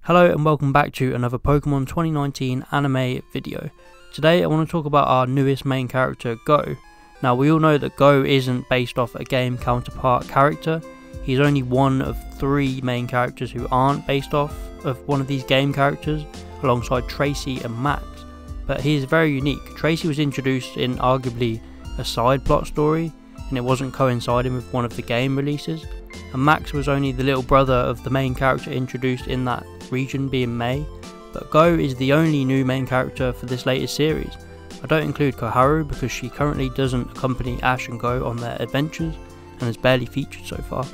Hello and welcome back to another Pokemon 2019 anime video. Today I want to talk about our newest main character, Goh. Now we all know that Goh isn't based off a game counterpart character. He's only one of 3 main characters who aren't based off of one of these game characters, alongside Tracy and Max. But he is very unique. Tracy was introduced in arguably a side plot story, and it wasn't coinciding with one of the game releases. And Max was only the little brother of the main character introduced in that region, being May. But Goh is the only new main character for this latest series. I don't include Koharu because she currently doesn't accompany Ash and Goh on their adventures and is barely featured so far.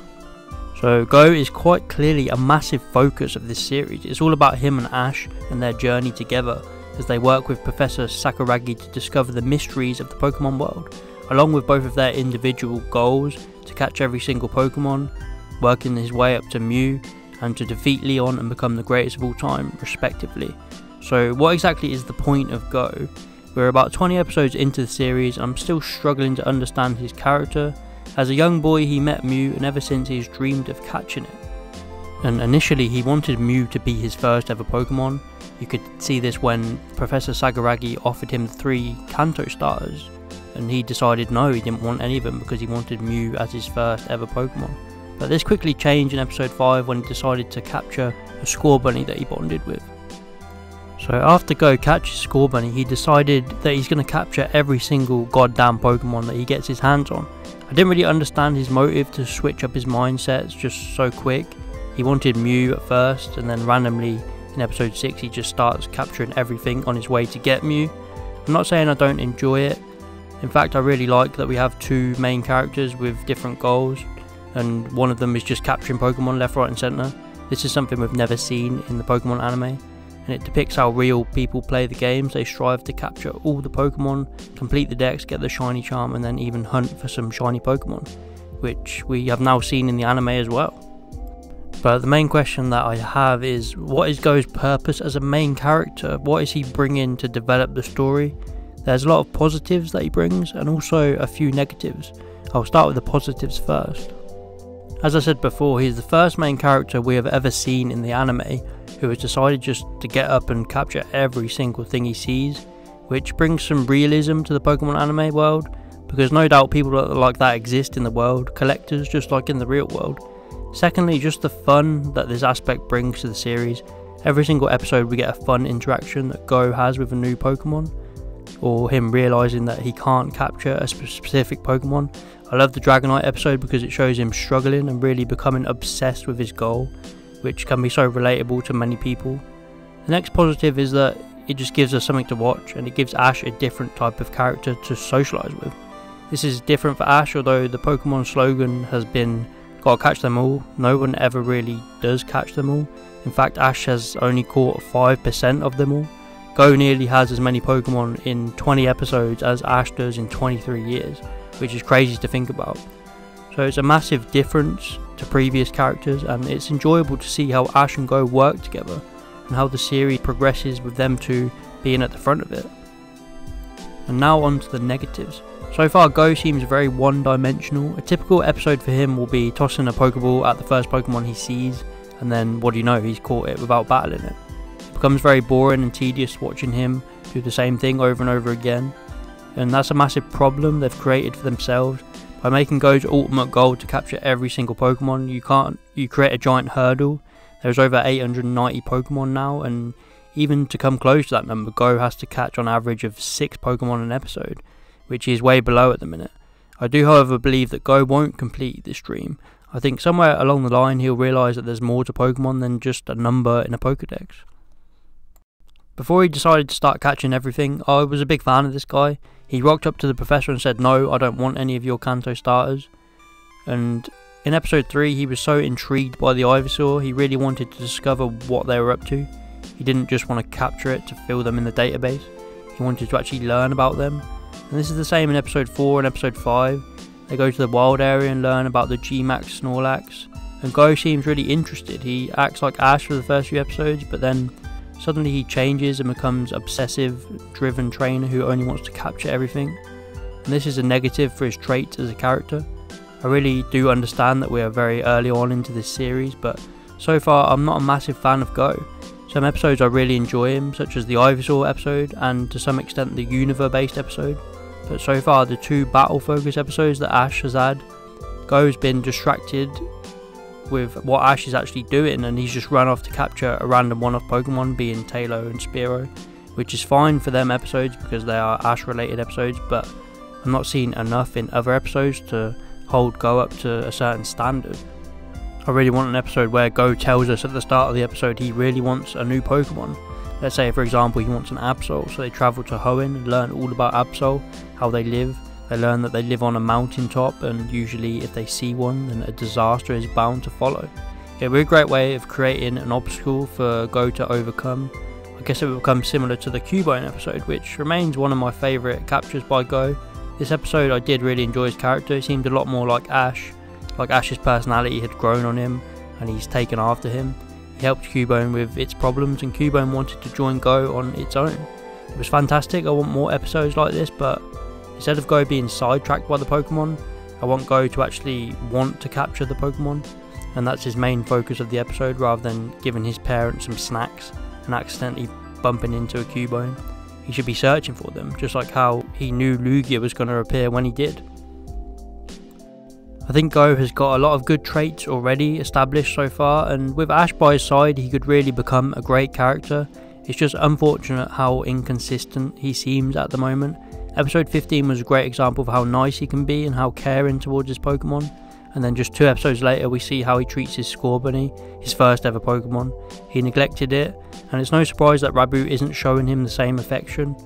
So Goh is quite clearly a massive focus of this series. It's all about him and Ash and their journey together as they work with Professor Sakuragi to discover the mysteries of the Pokemon world, along with both of their individual goals to catch every single Pokemon, working his way up to Mew, and to defeat Leon and become the greatest of all time, respectively. So what exactly is the point of Goh? We're about 20 episodes into the series and I'm still struggling to understand his character. As a young boy he met Mew, and ever since he's dreamed of catching it. And initially he wanted Mew to be his first ever Pokemon. You could see this when Professor Sakuragi offered him the 3 Kanto starters, and he decided no, he didn't want any of them because he wanted Mew as his first ever Pokemon. But this quickly changed in episode 5 when he decided to capture a Scorbunny that he bonded with. So after Goh catches Scorbunny, he decided that he's going to capture every single goddamn Pokemon that he gets his hands on. I didn't really understand his motive to switch up his mindsets just so quick. He wanted Mew at first, and then randomly in episode 6 he just starts capturing everything on his way to get Mew. I'm not saying I don't enjoy it. In fact, I really like that we have 2 main characters with different goals, and one of them is just capturing Pokemon left, right and centre. This is something we've never seen in the Pokemon anime, and it depicts how real people play the games. They strive to capture all the Pokemon, complete the decks, get the shiny charm, and then even hunt for some shiny Pokemon, which we have now seen in the anime as well. But the main question that I have is, what is Goh's purpose as a main character? What is he bringing to develop the story? There's a lot of positives that he brings, and also a few negatives. I'll start with the positives first. As I said before, he is the first main character we have ever seen in the anime who has decided just to get up and capture every single thing he sees, which brings some realism to the Pokemon anime world, because no doubt people like that exist in the world, collectors just like in the real world. Secondly, just the fun that this aspect brings to the series. Every single episode we get a fun interaction that Goh has with a new Pokemon, or him realising that he can't capture a specific Pokemon. I love the Dragonite episode because it shows him struggling and really becoming obsessed with his goal, which can be so relatable to many people. The next positive is that it just gives us something to watch, and it gives Ash a different type of character to socialise with. This is different for Ash, although the Pokemon slogan has been "Gotta catch them all." No one ever really does catch them all. In fact, Ash has only caught 5% of them all. Goh nearly has as many Pokemon in 20 episodes as Ash does in 23 years, which is crazy to think about. So it's a massive difference to previous characters, and it's enjoyable to see how Ash and Goh work together, and how the series progresses with them 2 being at the front of it. And now on to the negatives. So far Goh seems very one-dimensional. A typical episode for him will be tossing a Pokeball at the first Pokemon he sees, and then what do you know, he's caught it without battling it. It becomes very boring and tedious watching him do the same thing over and over again, and that's a massive problem they've created for themselves. By making Goh's ultimate goal to capture every single Pokemon, you create a giant hurdle. There's over 890 Pokemon now, and even to come close to that number, Goh has to catch on average of 6 Pokemon an episode, which is way below at the minute. I do however believe that Goh won't complete this dream. I think somewhere along the line he'll realise that there's more to Pokemon than just a number in a Pokédex. Before he decided to start catching everything, I was a big fan of this guy. He rocked up to the professor and said, "No, I don't want any of your Kanto starters." And in episode 3 he was so intrigued by the Ivysaur, he really wanted to discover what they were up to. He didn't just want to capture it to fill them in the database, he wanted to actually learn about them. And this is the same in episode 4 and episode 5. They go to the wild area and learn about the G-Max Snorlax, and Goh seems really interested. He acts like Ash for the first few episodes, but then suddenly he changes and becomes obsessive, driven trainer who only wants to capture everything. And this is a negative for his traits as a character. I really do understand that we are very early on into this series, but so far I'm not a massive fan of Goh. Some episodes I really enjoy him, such as the Ivysaur episode and to some extent the Unova based episode, but so far the 2 battle focus episodes that Ash has had, Goh's been distracted with what Ash is actually doing and he's just run off to capture a random one-off Pokemon, being Tailo and Spearow, which is fine for them episodes because they are Ash related episodes, but I'm not seeing enough in other episodes to hold Goh up to a certain standard. I really want an episode where Goh tells us at the start of the episode he really wants a new Pokemon. Let's say for example he wants an Absol, so they travel to Hoenn and learn all about Absol, how they live. They learn that they live on a mountaintop and usually if they see one then a disaster is bound to follow. It would be a great way of creating an obstacle for Goh to overcome. I guess it would become similar to the Cubone episode, which remains one of my favourite captures by Goh. This episode I did really enjoy his character. He seemed a lot more like Ash. Like Ash's personality had grown on him and he's taken after him. He helped Cubone with its problems and Cubone wanted to join Goh on its own. It was fantastic. I want more episodes like this, but instead of Goh being sidetracked by the Pokemon, I want Goh to actually want to capture the Pokemon, and that's his main focus of the episode rather than giving his parents some snacks and accidentally bumping into a Cubone. He should be searching for them, just like how he knew Lugia was going to appear when he did. I think Goh has got a lot of good traits already established so far, and with Ash by his side he could really become a great character. It's just unfortunate how inconsistent he seems at the moment. Episode 15 was a great example of how nice he can be and how caring towards his Pokemon, and then just 2 episodes later we see how he treats his Scorbunny, his first ever Pokemon. He neglected it, and it's no surprise that Raboot isn't showing him the same affection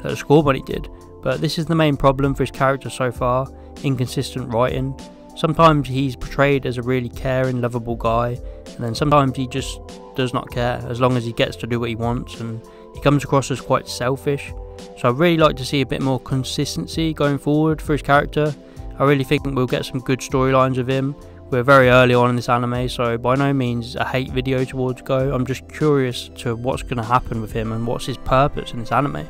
that Scorbunny did, but this is the main problem for his character so far: inconsistent writing. Sometimes he's portrayed as a really caring, lovable guy, and then sometimes he just does not care as long as he gets to do what he wants, and he comes across as quite selfish. So I'd really like to see a bit more consistency going forward for his character. I really think we'll get some good storylines of him. We're very early on in this anime, so by no means a hate video towards Goh. I'm just curious to what's going to happen with him and what's his purpose in this anime.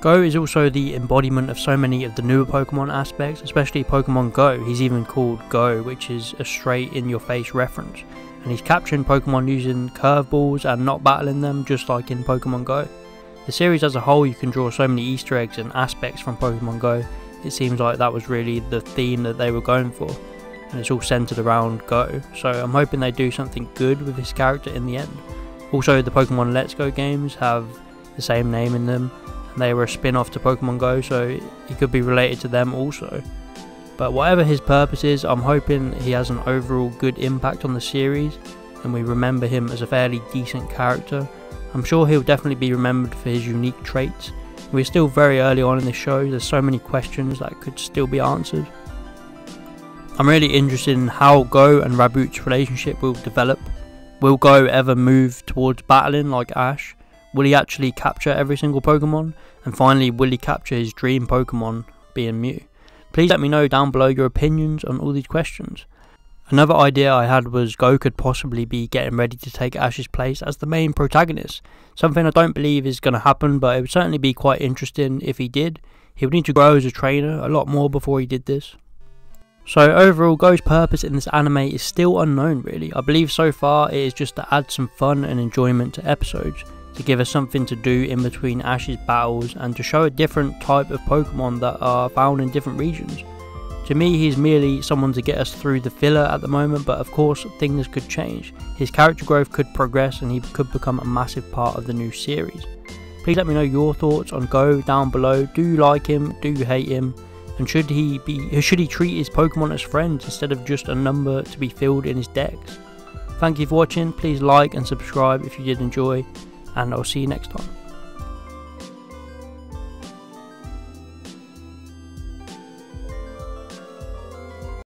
Goh is also the embodiment of so many of the newer Pokemon aspects, especially Pokemon Go. He's even called Goh, which is a straight in your face reference, and he's capturing Pokemon using curveballs and not battling them, just like in Pokemon Go. The series as a whole, you can draw so many Easter eggs and aspects from Pokemon Go. It seems like that was really the theme that they were going for, and it's all centered around Goh, so I'm hoping they do something good with his character in the end. Also, the Pokemon Let's Go games have the same name in them, and they were a spin-off to Pokemon Go, so he could be related to them also. But whatever his purpose is, I'm hoping he has an overall good impact on the series and we remember him as a fairly decent character. I'm sure he'll definitely be remembered for his unique traits. We're still very early on in this show, there's so many questions that could still be answered. I'm really interested in how Goh and Raboot's relationship will develop. Will Goh ever move towards battling like Ash? Will he actually capture every single Pokemon? And finally, will he capture his dream Pokemon, being Mew? Please let me know down below your opinions on all these questions. Another idea I had was Goh could possibly be getting ready to take Ash's place as the main protagonist. Something I don't believe is going to happen, but it would certainly be quite interesting if he did. He would need to grow as a trainer a lot more before he did this. So overall, Goh's purpose in this anime is still unknown really. I believe so far it is just to add some fun and enjoyment to episodes, to give us something to do in between Ash's battles and to show a different type of Pokemon that are found in different regions. To me, he's merely someone to get us through the filler at the moment, but of course things could change. His character growth could progress and he could become a massive part of the new series. Please let me know your thoughts on Goh down below. Do you like him? Do you hate him? And should he treat his Pokemon as friends instead of just a number to be filled in his decks? Thank you for watching. Please like and subscribe if you did enjoy, and I'll see you next time.